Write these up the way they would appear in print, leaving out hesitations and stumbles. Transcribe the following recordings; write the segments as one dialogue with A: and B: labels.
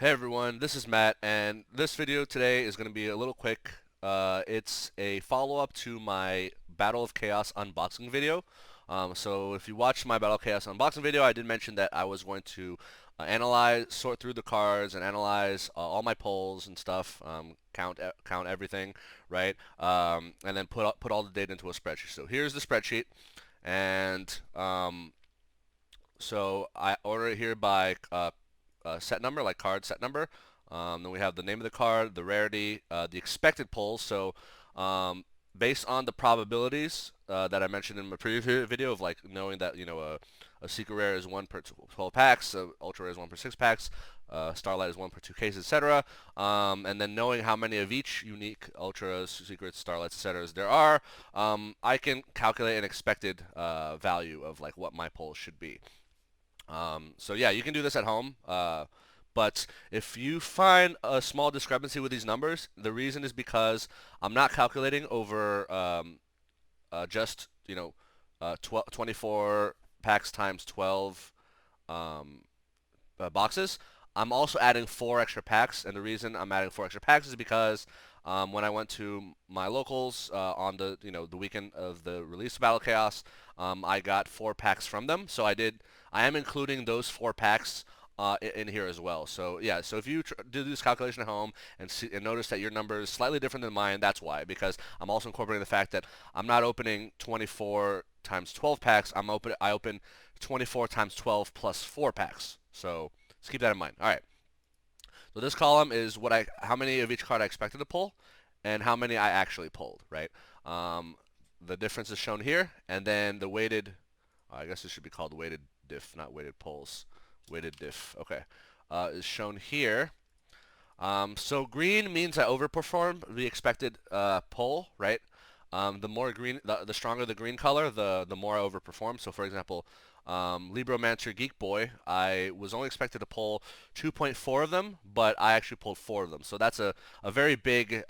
A: Hey everyone, this is Matt, and this video today is going to be a little quick. It's a follow-up to my Battle of Chaos unboxing video. So if you watched my Battle of Chaos unboxing video, I did mention that I was going to sort through the cards, and analyze all my pulls and stuff, count everything, right? And then put all the data into a spreadsheet. So here's the spreadsheet, and so I order it here by set number, like card set number. Then we have the name of the card, the rarity, the expected pulls. So based on the probabilities that I mentioned in my previous video of like knowing that a secret rare is 1 per 12 packs, ultra rare is 1 per 6 packs, starlight is 1 per 2 cases, etc. And then knowing how many of each unique ultras, secrets, starlights, etc. there are, I can calculate an expected value of like what my pulls should be. So yeah, you can do this at home. But if you find a small discrepancy with these numbers, the reason is because I'm not calculating over just 24 packs times 12 um, boxes. I'm also adding 4 extra packs, and the reason I'm adding 4 extra packs is because when I went to my locals on the weekend of the release of Battle Chaos, I got 4 packs from them. So I am including those 4 packs in here as well. So yeah, so if you do this calculation at home and notice that your number is slightly different than mine, that's why. Because I'm also incorporating the fact that I'm not opening 24 times 12 packs. I open 24 times 12 plus 4 packs. So just keep that in mind. All right. So this column is how many of each card I expected to pull, and how many I actually pulled. Right. The difference is shown here, and then the weighted. I guess it should be called weighted diff, not weighted pulls. Weighted diff. Okay. Is shown here. So green means I overperformed the expected pull, right? The more green, the stronger the green color, the more I overperform. So for example, Libromancer Geek Boy, I was only expected to pull 2.4 of them, but I actually pulled 4 of them. So that's a very big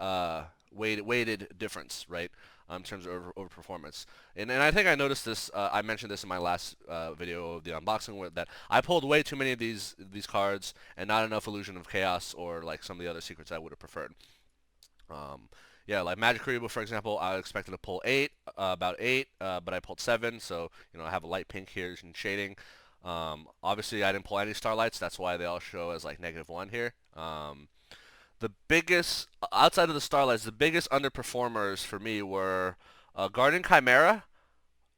A: weighted difference, right? In terms of overperformance. And I think I noticed this, I mentioned this in my last video of the unboxing, that I pulled way too many of these cards and not enough Illusion of Chaos or like some of the other secrets I would have preferred. Um, yeah, like Magic Karibo, for example, I expected to pull 8, about 8, but I pulled 7, so I have a light pink here in shading. Obviously, I didn't pull any Starlights, that's why they all show as like -1 here. The biggest, outside of the Starlights, the biggest underperformers for me were Guardian Chimera,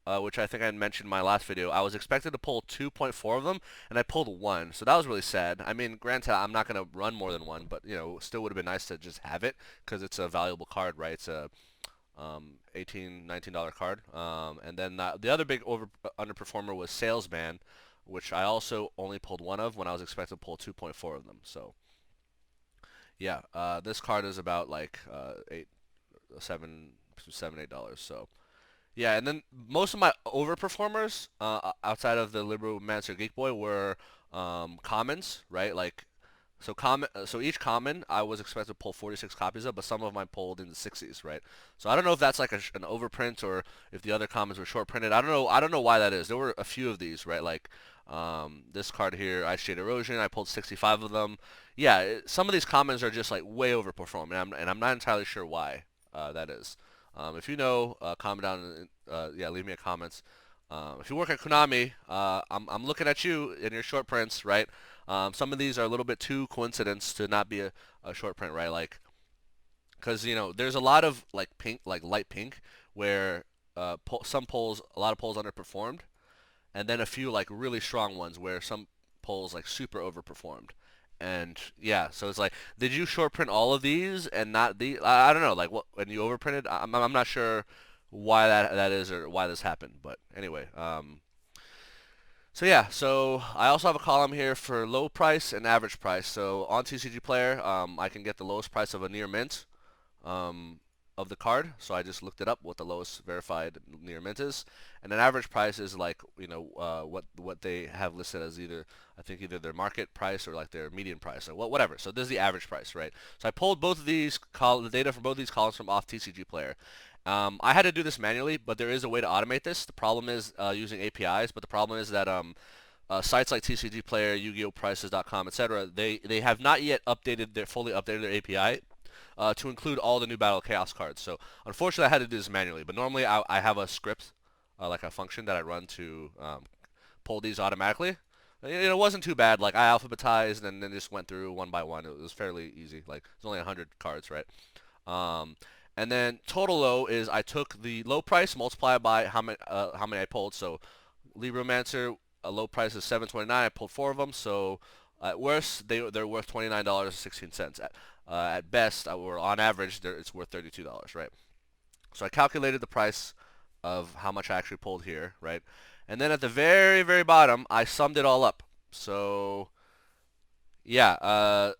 A: which I think I mentioned in my last video. I was expected to pull 2.4 of them, and I pulled 1, so that was really sad. I mean, granted, I'm not going to run more than 1, but, still would have been nice to just have it, because it's a valuable card, right? It's a $18, $19 card. And then the other big underperformer was Salesman, which I also only pulled 1 of when I was expected to pull 2.4 of them, so... Yeah, this card is about like eight, seven, $8. So yeah, and then most of my overperformers outside of the Liberal Mancer Geek Boy were commons, right? Like so each common I was expected to pull 46 copies of, but some of them I pulled in the 60s, right? So I don't know if that's like an overprint or if the other commons were short printed. I don't know. I don't know why that is. There were a few of these, right? Like this card here, Ice Shade Erosion. I pulled 65 of them. Yeah, some of these commons are just like way overperformed, and I'm not entirely sure why that is. If you know, comment down. Yeah, leave me a comments. If you work at Konami, I'm looking at you in your short prints, right? Some of these are a little bit too coincidence to not be a short print, right? Like, because there's a lot of like pink, like light pink, where a lot of polls underperformed, and then a few like really strong ones where some polls like super overperformed. And yeah, so it's like, did you short print all of these and not the? I don't know, like what when you overprinted. I'm not sure why that is or why this happened, but anyway. So yeah, so I also have a column here for low price and average price. So on TCGplayer, I can get the lowest price of a near mint um, of the card. So I just looked it up what the lowest verified near mint is, and an average price is like what they have listed as either their market price or like their median price or whatever. So this is the average price, right? So I pulled both of these the data from both of these columns from off TCGplayer. I had to do this manually, but there is a way to automate this. The problem is using APIs, but the problem is that sites like TCGplayer, Yu-Gi-Oh! Prices.com, etc. They have not yet fully updated their API to include all the new Battle of Chaos cards. So unfortunately, I had to do this manually. But normally, I have a script, like a function that I run to pull these automatically. It wasn't too bad. Like I alphabetized and then just went through one by one. It was fairly easy. Like it's only 100 cards, right? Um, and then total low is I took the low price multiplied by how many I pulled. So Libromancer, a low price is 7.29. I pulled four of them. So at worst, they're worth $29.16. At best, or on average, it's worth $32, right? So I calculated the price of how much I actually pulled here, right? And then at the very, very bottom, I summed it all up. So yeah,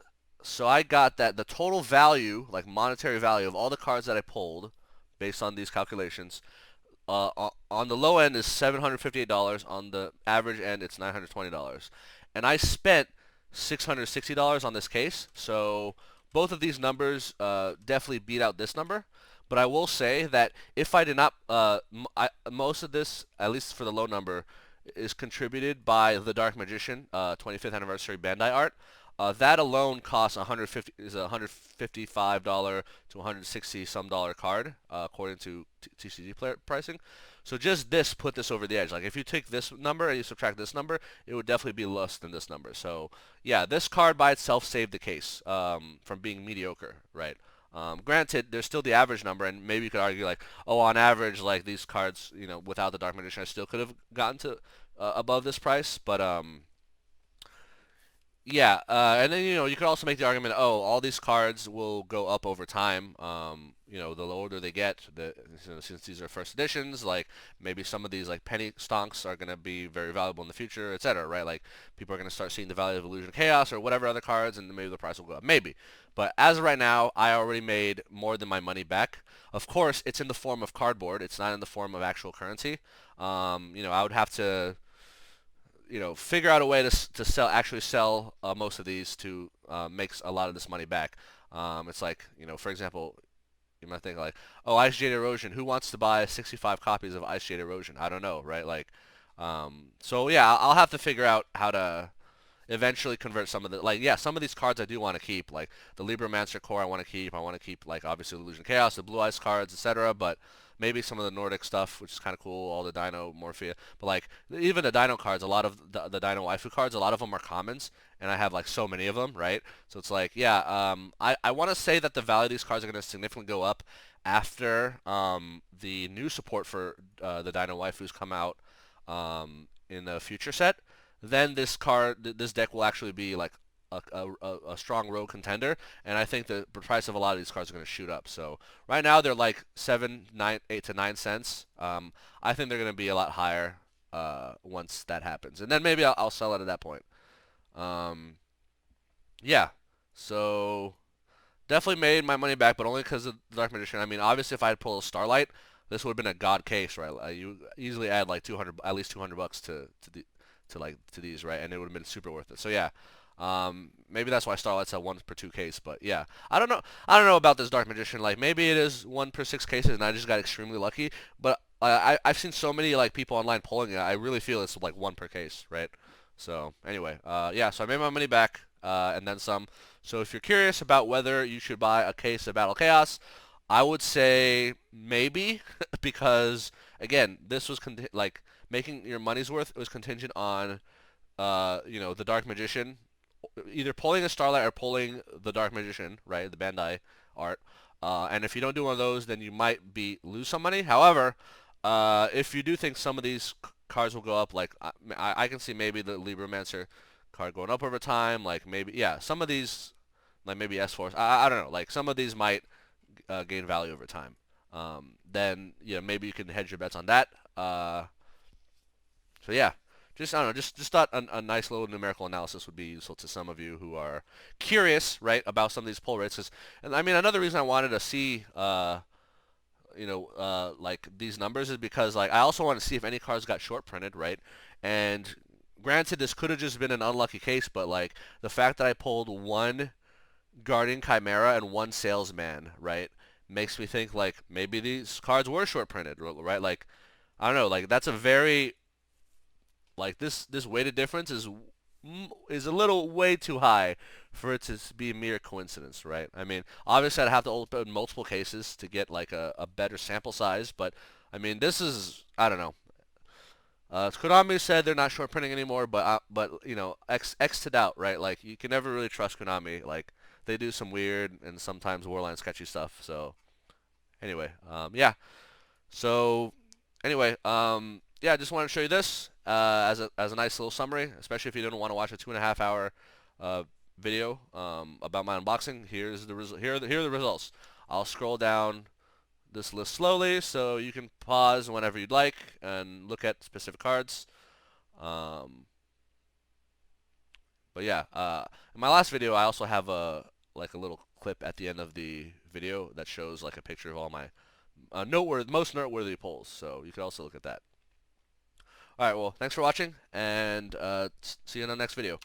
A: so I got that the total value, like monetary value of all the cards that I pulled, based on these calculations, on the low end is $758. On the average end, it's $920. And I spent $660 on this case. So both of these numbers definitely beat out this number. But I will say that if I did not, most of this, at least for the low number, is contributed by the Dark Magician 25th anniversary Bandai art. That alone costs 150 is a $155 to 160 some dollar card according to TCG player pricing. So just this put this over the edge. Like if you take this number and you subtract this number, it would definitely be less than this number. So yeah, this card by itself saved the case from being mediocre, right? Granted, there's still the average number, and maybe you could argue like, oh, on average, like these cards, without the Dark Magician, I still could have gotten to above this price, but yeah, and then you could also make the argument, oh, all these cards will go up over time. The older they get, since these are first editions, like maybe some of these like penny stonks are gonna be very valuable in the future, etc. Right? Like people are gonna start seeing the value of Illusion of Chaos or whatever other cards, and maybe the price will go up. Maybe, but as of right now, I already made more than my money back. Of course, it's in the form of cardboard. It's not in the form of actual currency. I would have to figure out a way to actually sell most of these to make a lot of this money back. It's like, for example, you might think like, oh, Ice Jade Erosion. Who wants to buy 65 copies of Ice Jade Erosion? I don't know, right? Like, so yeah, I'll have to figure out how to eventually convert some of the some of these cards I do want to keep, like the Libromancer core I want to keep. I want to keep like obviously Illusion of Chaos, the Blue Eyes cards, etc. But maybe some of the Nordic stuff, which is kind of cool, all the Dino Morphia. But like even the Dino cards, a lot of the Dino Waifu cards, a lot of them are commons, and I have like so many of them, right? So it's like yeah, I want to say that the value of these cards are going to significantly go up after the new support for the Dino Waifus come out in the future set. Then this deck will actually be like a strong road contender, and I think the price of a lot of these cards are going to shoot up. So right now they're like 8 to 9 cents. I think they're going to be a lot higher once that happens, and then maybe I'll sell it at that point. Um, yeah, so definitely made my money back, but only because of the Dark Magician. I mean, obviously if I had pulled a Starlight, this would have been a god case, right? You easily add like 200, at least $200 to these, right? And it would have been super worth it. So yeah, maybe that's why Starlight's at 1 per 2 case. But yeah, I don't know. I don't know about this Dark Magician. Like maybe it is 1 per 6 cases, and I just got extremely lucky. But I've seen so many like people online pulling it. I really feel it's like 1 per case, right? So anyway, yeah. So I made my money back, and then some. So if you're curious about whether you should buy a case of Battle Chaos, I would say maybe because again, this was like making your money's worth was contingent on the Dark Magician, either pulling a Starlight or pulling the Dark Magician, right? The Bandai art. And if you don't do one of those, then you might lose some money. However, if you do think some of these cards will go up, like I can see maybe the Libromancer card going up over time. Like maybe yeah, some of these like maybe S Force. I don't know. Like some of these might gain value over time. Then maybe you can hedge your bets on that. So yeah, just I don't know, just thought a nice little numerical analysis would be useful to some of you who are curious, right, about some of these pull rates. And I mean, another reason I wanted to see, like these numbers is because like I also want to see if any cards got short printed, right? And granted, this could have just been an unlucky case, but like the fact that I pulled one Guardian Chimera and one Salesman, right, makes me think like maybe these cards were short printed, right? Like I don't know, like that's a very Like this weighted difference is a little way too high for it to be mere coincidence, right? I mean, obviously I'd have to open multiple cases to get like a better sample size, but I mean, this is, I don't know. Konami said they're not short printing anymore, but you know, X to doubt, right? Like you can never really trust Konami. Like they do some weird and sometimes borderline sketchy stuff. So anyway, yeah. So anyway, yeah, I just wanted to show you this as a nice little summary, especially if you didn't want to watch a 2.5 hour uh, video about my unboxing. Here's the here are the results. I'll scroll down this list slowly so you can pause whenever you'd like and look at specific cards. Um, but yeah, in my last video, I also have a like a little clip at the end of the video that shows like a picture of all my most noteworthy polls. So you can also look at that. All right, well, thanks for watching, and see you in the next video.